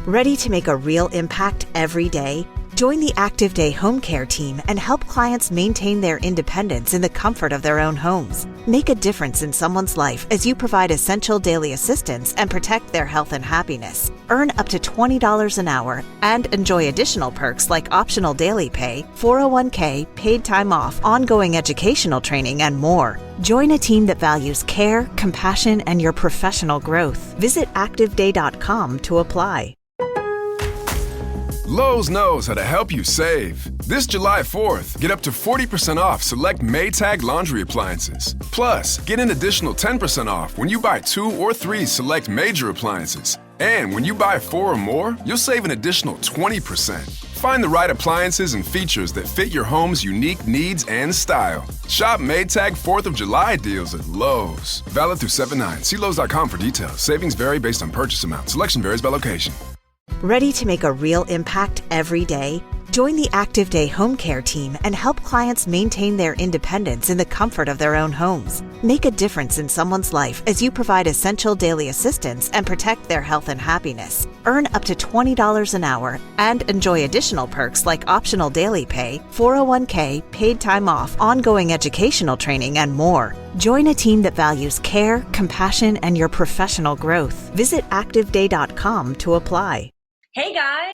Ready to make a real impact every day? Join the Active Day Home Care team and help clients maintain their independence in the comfort of their own homes. Make a difference in someone's life as you provide essential daily assistance and protect their health and happiness. Earn up to $20 an hour and enjoy additional perks like optional daily pay, 401k, paid time off, ongoing educational training, and more. Join a team that values care, compassion, and your professional growth. Visit activeday.com to apply. Lowe's knows how to help you save. This July 4th, get up to 40% off select Maytag laundry appliances. Plus, get an additional 10% off when you buy 2 or 3 select major appliances. And when you buy 4 or more, you'll save an additional 20%. Find the right appliances and features that fit your home's unique needs and style. Shop Maytag 4th of July deals at Lowe's. Valid through 7/9. See Lowe's.com for details. Savings vary based on purchase amount. Selection varies by location. Ready to make a real impact every day? Join the Active Day Home Care team and help clients maintain their independence in the comfort of their own homes. Make a difference in someone's life as you provide essential daily assistance and protect their health and happiness. Earn up to $20 an hour and enjoy additional perks like optional daily pay, 401k, paid time off, ongoing educational training, and more. Join a team that values care, compassion, and your professional growth. Visit activeday.com to apply. Hey guys!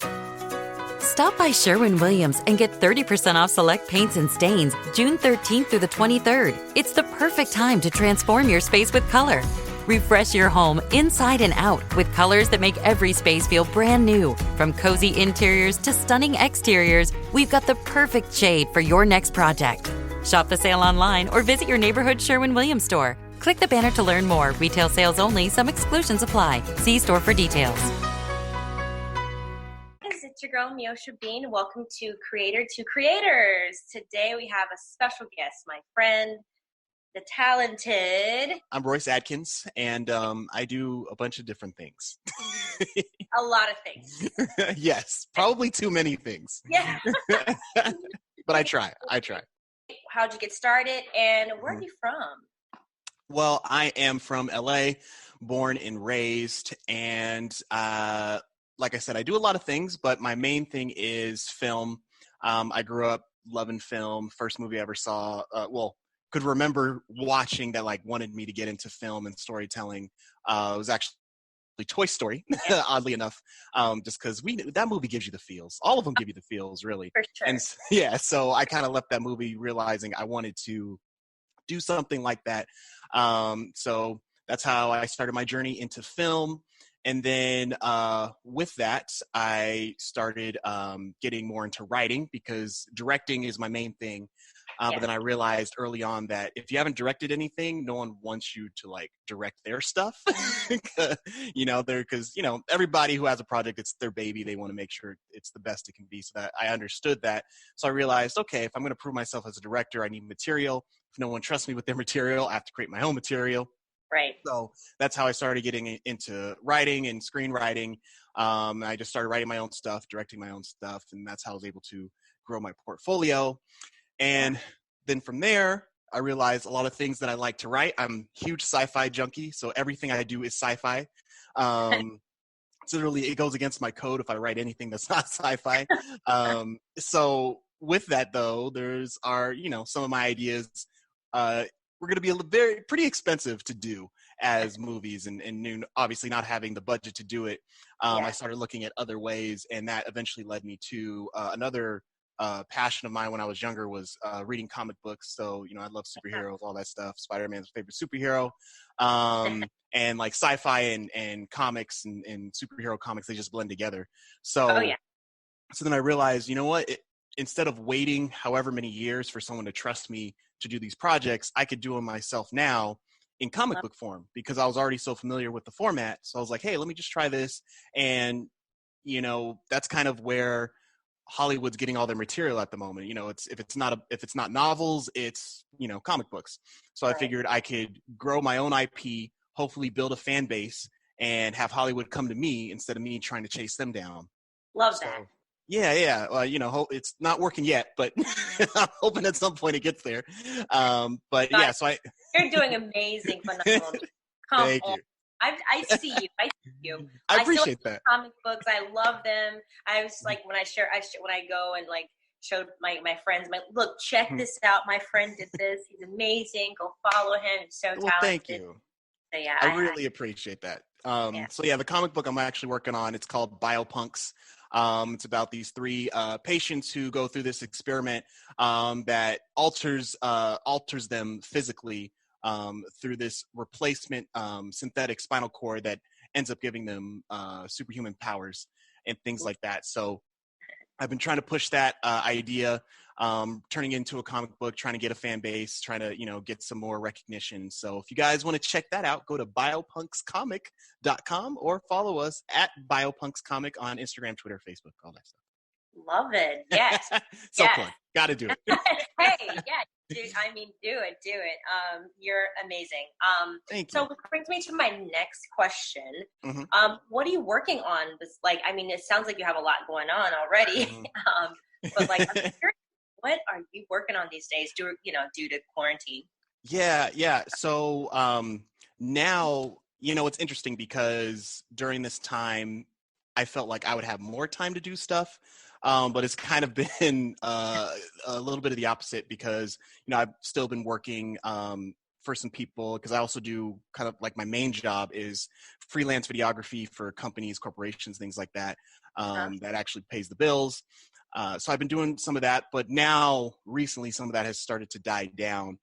Stop by Sherwin-Williams and get 30% off select paints and stains June 13th through the 23rd. It's the perfect time to transform your space with color. Refresh your home inside and out with colors that make every space feel brand new. From cozy interiors to stunning exteriors, we've got the perfect shade for your next project. Shop the sale online or visit your neighborhood Sherwin-Williams store. Click the banner to learn more. Retail sales only. Some exclusions apply. See store for details. It's your girl, Meosha Bean. Welcome to Creator to Creators. Today we have a special guest, my friend, the talented... I'm Breyers Adkins, and I do a bunch of different things. A lot of things. Yes, probably too many things. Yeah. But I try. How'd you get started, and where are you from? Well, I am from LA, born and raised, and like I said, I do a lot of things, but my main thing is film. I grew up loving film. First movie I ever saw, could remember watching that wanted me to get into film and storytelling. It was actually Toy Story, oddly enough, just because that movie gives you the feels. All of them give you the feels, really. For sure. And yeah, so I kind of left that movie realizing I wanted to do something like that. So that's how I started my journey into film. And then with that, I started getting more into writing because directing is my main thing. But then I realized early on that if you haven't directed anything, no one wants you to direct their stuff. Because everybody who has a project, it's their baby. They want to make sure it's the best it can be. So that I understood that. So I realized, okay, if I'm going to prove myself as a director, I need material. If no one trusts me with their material, I have to create my own material. Right. So that's how I started getting into writing and screenwriting. I just started writing my own stuff, directing my own stuff, and that's how I was able to grow my portfolio. And then from there, I realized a lot of things that I like to write. I'm a huge sci-fi junkie, so everything I do is sci-fi. So literally, it goes against my code if I write anything that's not sci-fi. So with that, though, there's some of my ideas. We're going to be pretty expensive to do as movies, and obviously not having the budget to do it. I started looking at other ways, and that eventually led me to another passion of mine when I was younger was reading comic books. So, I love superheroes, all that stuff. Spider-Man's my favorite superhero. And sci-fi and comics and superhero comics, they just blend together. So, so then I realized, you know what? Instead of waiting however many years for someone to trust me to do these projects, I could do them myself now in comic book form because I was already so familiar with the format. So I was like, hey, let me just try this. And, that's kind of where Hollywood's getting all their material at the moment. If it's not novels, it's, comic books. So I figured I could grow my own IP, hopefully build a fan base, and have Hollywood come to me instead of me trying to chase them down. Love that. Yeah. Well, it's not working yet, but I'm hoping at some point it gets there. So you're doing amazing, phenomenal. Thank you. I see you. I see you. I still appreciate like that. comic books. I love them. I was like, when I go and like showed my friends, look, check this out. My friend did this. He's amazing. Go follow him. He's so Well, talented. thank you. So yeah, I really appreciate that. Yeah. So yeah, the comic book I'm actually working on, it's called Biopunks. It's about these three patients who go through this experiment that alters them physically through this replacement synthetic spinal cord that ends up giving them superhuman powers and things like that. So I've been trying to push that idea, turning it into a comic book, trying to get a fan base, trying to, get some more recognition. So if you guys want to check that out, go to biopunkscomic.com or follow us at biopunkscomic on Instagram, Twitter, Facebook, all that stuff. Love it. Yes. Self-plug. Got to do it. Hey, yeah. Do it. You're amazing. Thank you. So which brings me to my next question. Mm-hmm. What are you working on? It sounds like you have a lot going on already. Mm-hmm. But I'm curious, what are you working on these days due to quarantine? Yeah. So now, it's interesting because during this time, I felt like I would have more time to do stuff. But it's kind of been a little bit of the opposite because, I've still been working for some people because I also do kind of like my main job is freelance videography for companies, corporations, things like that, that actually pays the bills. So I've been doing some of that, but now recently some of that has started to die down.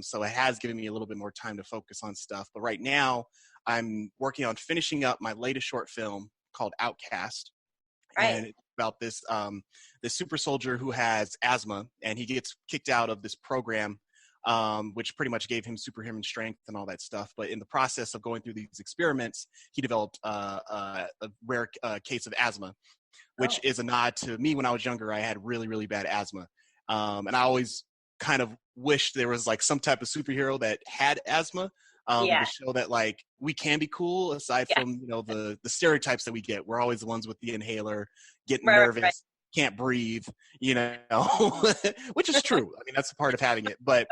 So it has given me a little bit more time to focus on stuff. But right now I'm working on finishing up my latest short film called Outcast. Right. And it's about this super soldier who has asthma, and he gets kicked out of this program, which pretty much gave him superhuman strength and all that stuff. But in the process of going through these experiments, he developed a rare case of asthma, which is a nod to me. When I was younger, I had really, really bad asthma. And I always kind of wished there was like some type of superhero that had asthma. To show that like we can be cool aside from the stereotypes that we get. We're always the ones with the inhaler, getting nervous, can't breathe, which is true. I mean, that's a part of having it. But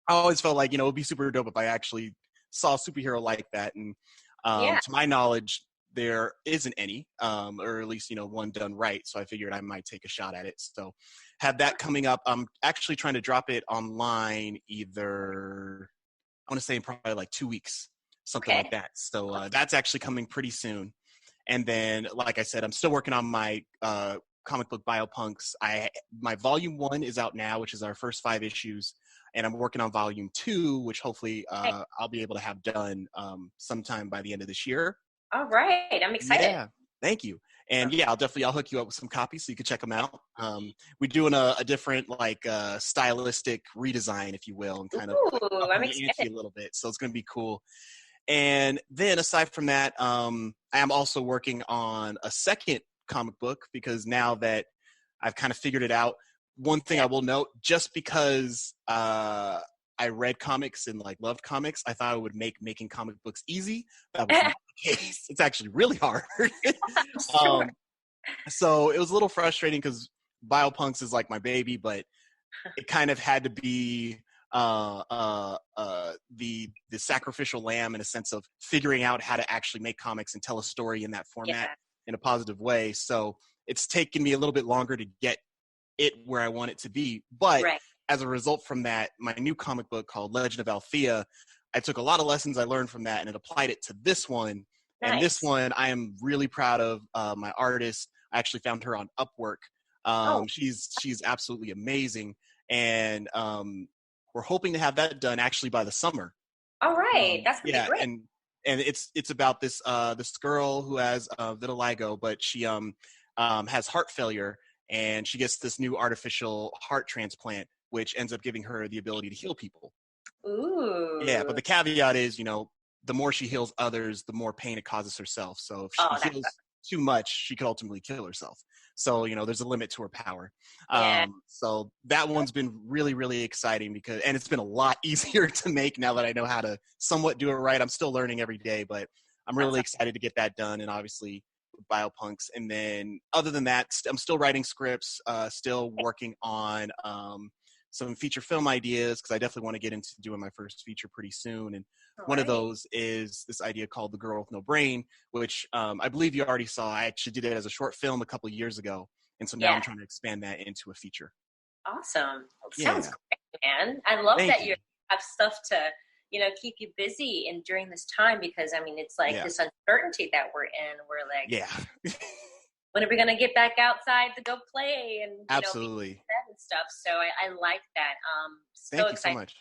I always felt like, it'd be super dope if I actually saw a superhero like that. And to my knowledge, there isn't any, or at least, one done right. So I figured I might take a shot at it. So have that coming up. I'm actually trying to drop it online either, I want to say in probably like 2 weeks, something like that. So that's actually coming pretty soon. And then, like I said, I'm still working on my comic book Biopunks. My volume 1 is out now, which is our first 5 issues. And I'm working on volume 2, which hopefully I'll be able to have done sometime by the end of this year. All right. I'm excited. Yeah. Thank you. And I'll hook you up with some copies so you can check them out. We're doing a different stylistic redesign, if you will, and kind of I'm excited a little bit. So it's going to be cool. And then aside from that, I am also working on a second comic book because now that I've kind of figured it out, one thing I will note, just because I read comics and loved comics, I thought it would make making comic books easy. That was not the case. It's actually really hard. Sure. So it was a little frustrating because Biopunks is like my baby, but it kind of had to be the sacrificial lamb in a sense of figuring out how to actually make comics and tell a story in that format in a positive way. So it's taken me a little bit longer to get it where I want it to be. But as a result from that, my new comic book called Legend of Althea, I took a lot of lessons I learned from that and it applied it to this one. Nice. And this one, I am really proud of my artist. I actually found her on Upwork. She's absolutely amazing. And we're hoping to have that done actually by the summer. All right. That's gonna be great. And it's about this girl who has vitiligo, but she has heart failure, and she gets this new artificial heart transplant, which ends up giving her the ability to heal people. Ooh. Yeah, but the caveat is, the more she heals others, the more pain it causes herself. So if she heals too much, she could ultimately kill herself. So, there's a limit to her power. So that one's been really, really exciting and it's been a lot easier to make now that I know how to somewhat do it right. I'm still learning every day, but I'm really excited to get that done. And obviously Biopunks. And then other than that, I'm still writing scripts, still working on some feature film ideas, because I definitely want to get into doing my first feature pretty soon. And one of those is this idea called The Girl with No Brain, which I believe you already saw. I actually did it as a short film a couple of years ago. And so now I'm trying to expand that into a feature. Awesome. Sounds great, man. I love that you have stuff to, keep you busy and during this time, because I mean, it's like this uncertainty that we're in. We're like, when are we going to get back outside to go play and absolutely and stuff? So I like that. So Thank you excited.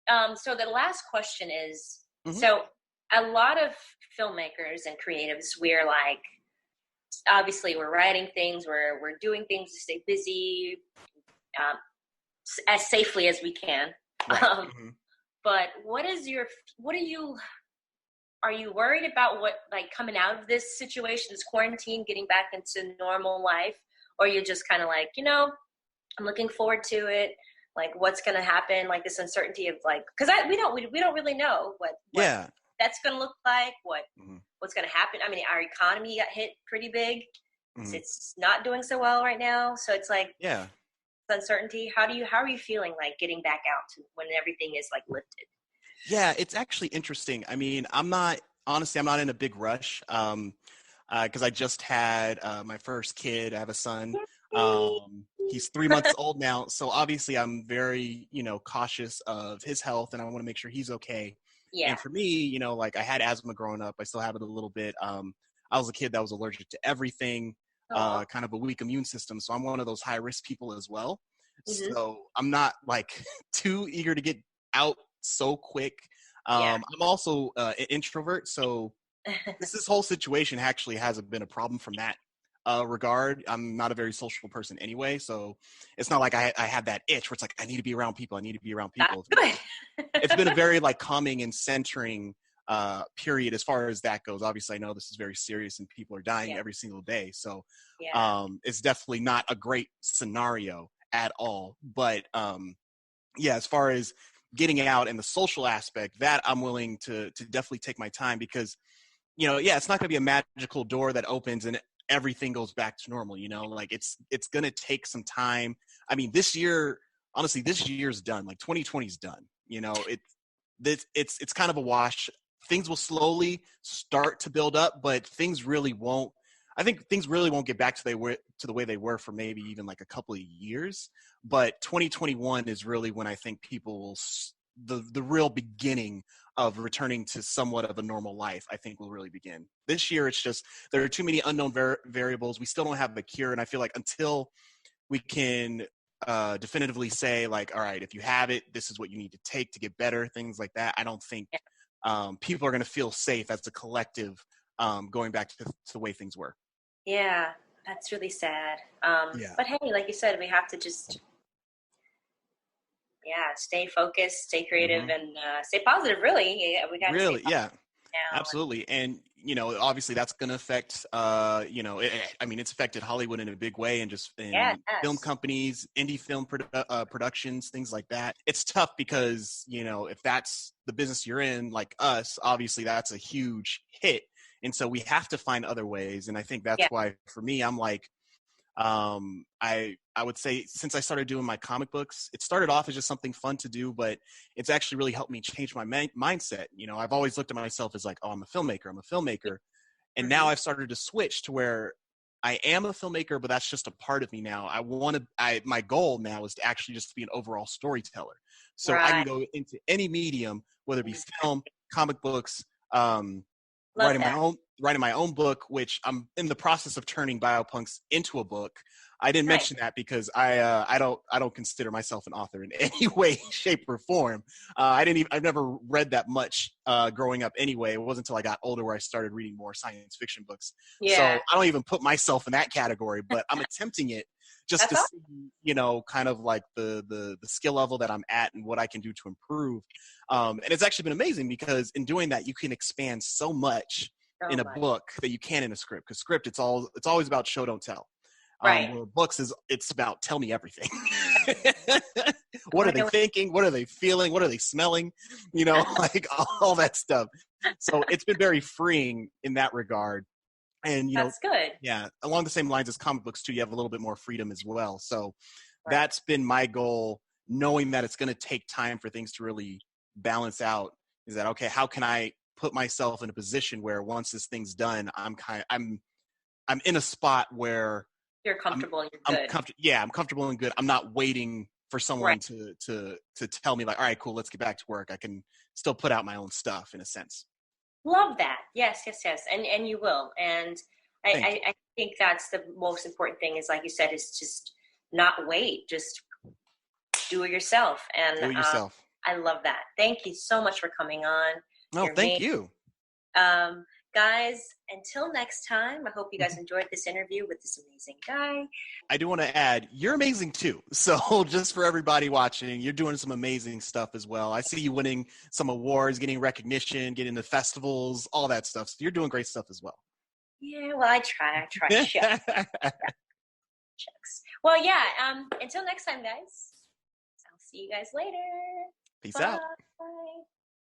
so much. So the last question is, so a lot of filmmakers and creatives, we're like, obviously we're writing things, we're doing things to stay busy, as safely as we can. Right. But are you worried about what, like, coming out of this situation, this quarantine, getting back into normal life? Or you're just kind of like, I'm looking forward to it. Like, what's going to happen? Like this uncertainty of like, because we don't really know what that's going to look like, what's going to happen. I mean, our economy got hit pretty big. It's not doing so well right now. So it's like, uncertainty. How are you feeling like getting back out to when everything is like lifted? Yeah, it's actually interesting. I mean, I'm not in a big rush because I just had my first kid. I have a son. He's 3 months old now. So obviously I'm very, cautious of his health, and I want to make sure he's okay. Yeah. And for me, like I had asthma growing up. I still have it a little bit. I was a kid that was allergic to everything, kind of a weak immune system. So I'm one of those high risk people as well. So I'm not like too eager to get out so quick. I'm also an introvert, so this whole situation actually hasn't been a problem from that regard. I'm not a very social person anyway, so it's not like I have that itch where it's like I need to be around people. It's been a very like calming and centering period as far as that goes. Obviously, I know this is very serious and people are dying every single day, so it's definitely not a great scenario at all. But as far as getting out and the social aspect, that I'm willing to definitely take my time, because it's not going to be a magical door that opens and everything goes back to normal. Like it's going to take some time. I mean, this year's done. Like 2020 is done. It's kind of a wash. Things will slowly start to build up, but things really won't. I think things really won't get back to the way they were for maybe even like a couple of years. But 2021 is really when I think people will, the real beginning of returning to somewhat of a normal life, I think will really begin. This year, it's just, there are too many unknown variables. We still don't have a cure. And I feel like until we can definitively say like, all right, if you have it, this is what you need to take to get better, things like that, I don't think people are going to feel safe as a collective going back to the way things were. Yeah, that's really sad. But hey, like you said, we have to just, stay focused, stay creative, and stay positive, really. We got really, absolutely. And, obviously that's going to affect, it's affected Hollywood in a big way, and just film companies, indie film productions, things like that. It's tough because, if that's the business you're in, like us, obviously that's a huge hit. And so we have to find other ways. And I think that's why for me, I'm like, I would say since I started doing my comic books, it started off as just something fun to do, but it's actually really helped me change my mindset. I've always looked at myself as like, oh, I'm a filmmaker. And now I've started to switch to where I am a filmmaker, but that's just a part of me now. My goal now is to actually just be an overall storyteller. So I can go into any medium, whether it be film, comic books, writing my own book, which I'm in the process of turning Biopunks into a book. I didn't mention that because I don't consider myself an author in any way, shape, or form. I've never read that much growing up anyway. It wasn't until I got older where I started reading more science fiction books. So I don't even put myself in that category, but I'm attempting it just to see, kind of like the skill level that I'm at and what I can do to improve. And it's actually been amazing because in doing that, you can expand so much in a book that you can in a script. Because script, it's always about show, don't tell. Where books it's about tell me everything. What are they thinking? What are they feeling? What are they smelling? Like all that stuff. So it's been very freeing in that regard. And, that's good. Yeah. Along the same lines as comic books too, you have a little bit more freedom as well. So that's been my goal knowing that it's going to take time for things to really balance out. Is that, okay, how can I put myself in a position where once this thing's done, I'm in a spot where you're comfortable and you're good. I'm comfortable and good. I'm not waiting for someone to tell me like, all right, cool, let's get back to work. I can still put out my own stuff in a sense. Love that. Yes. And you will. And I think that's the most important thing is, like you said, is just not wait, just do it yourself. And do it yourself. I love that. Thank you so much for coming on. No, thank you. Guys, until next time, I hope you guys enjoyed this interview with this amazing guy. I do want to add, you're amazing too. So just for everybody watching, you're doing some amazing stuff as well. I see you winning some awards, getting recognition, getting to festivals, all that stuff. So you're doing great stuff as well. Yeah, well, I try. Shucks. Well, yeah, until next time, guys. I'll see you guys later. Peace Bye. out. Bye.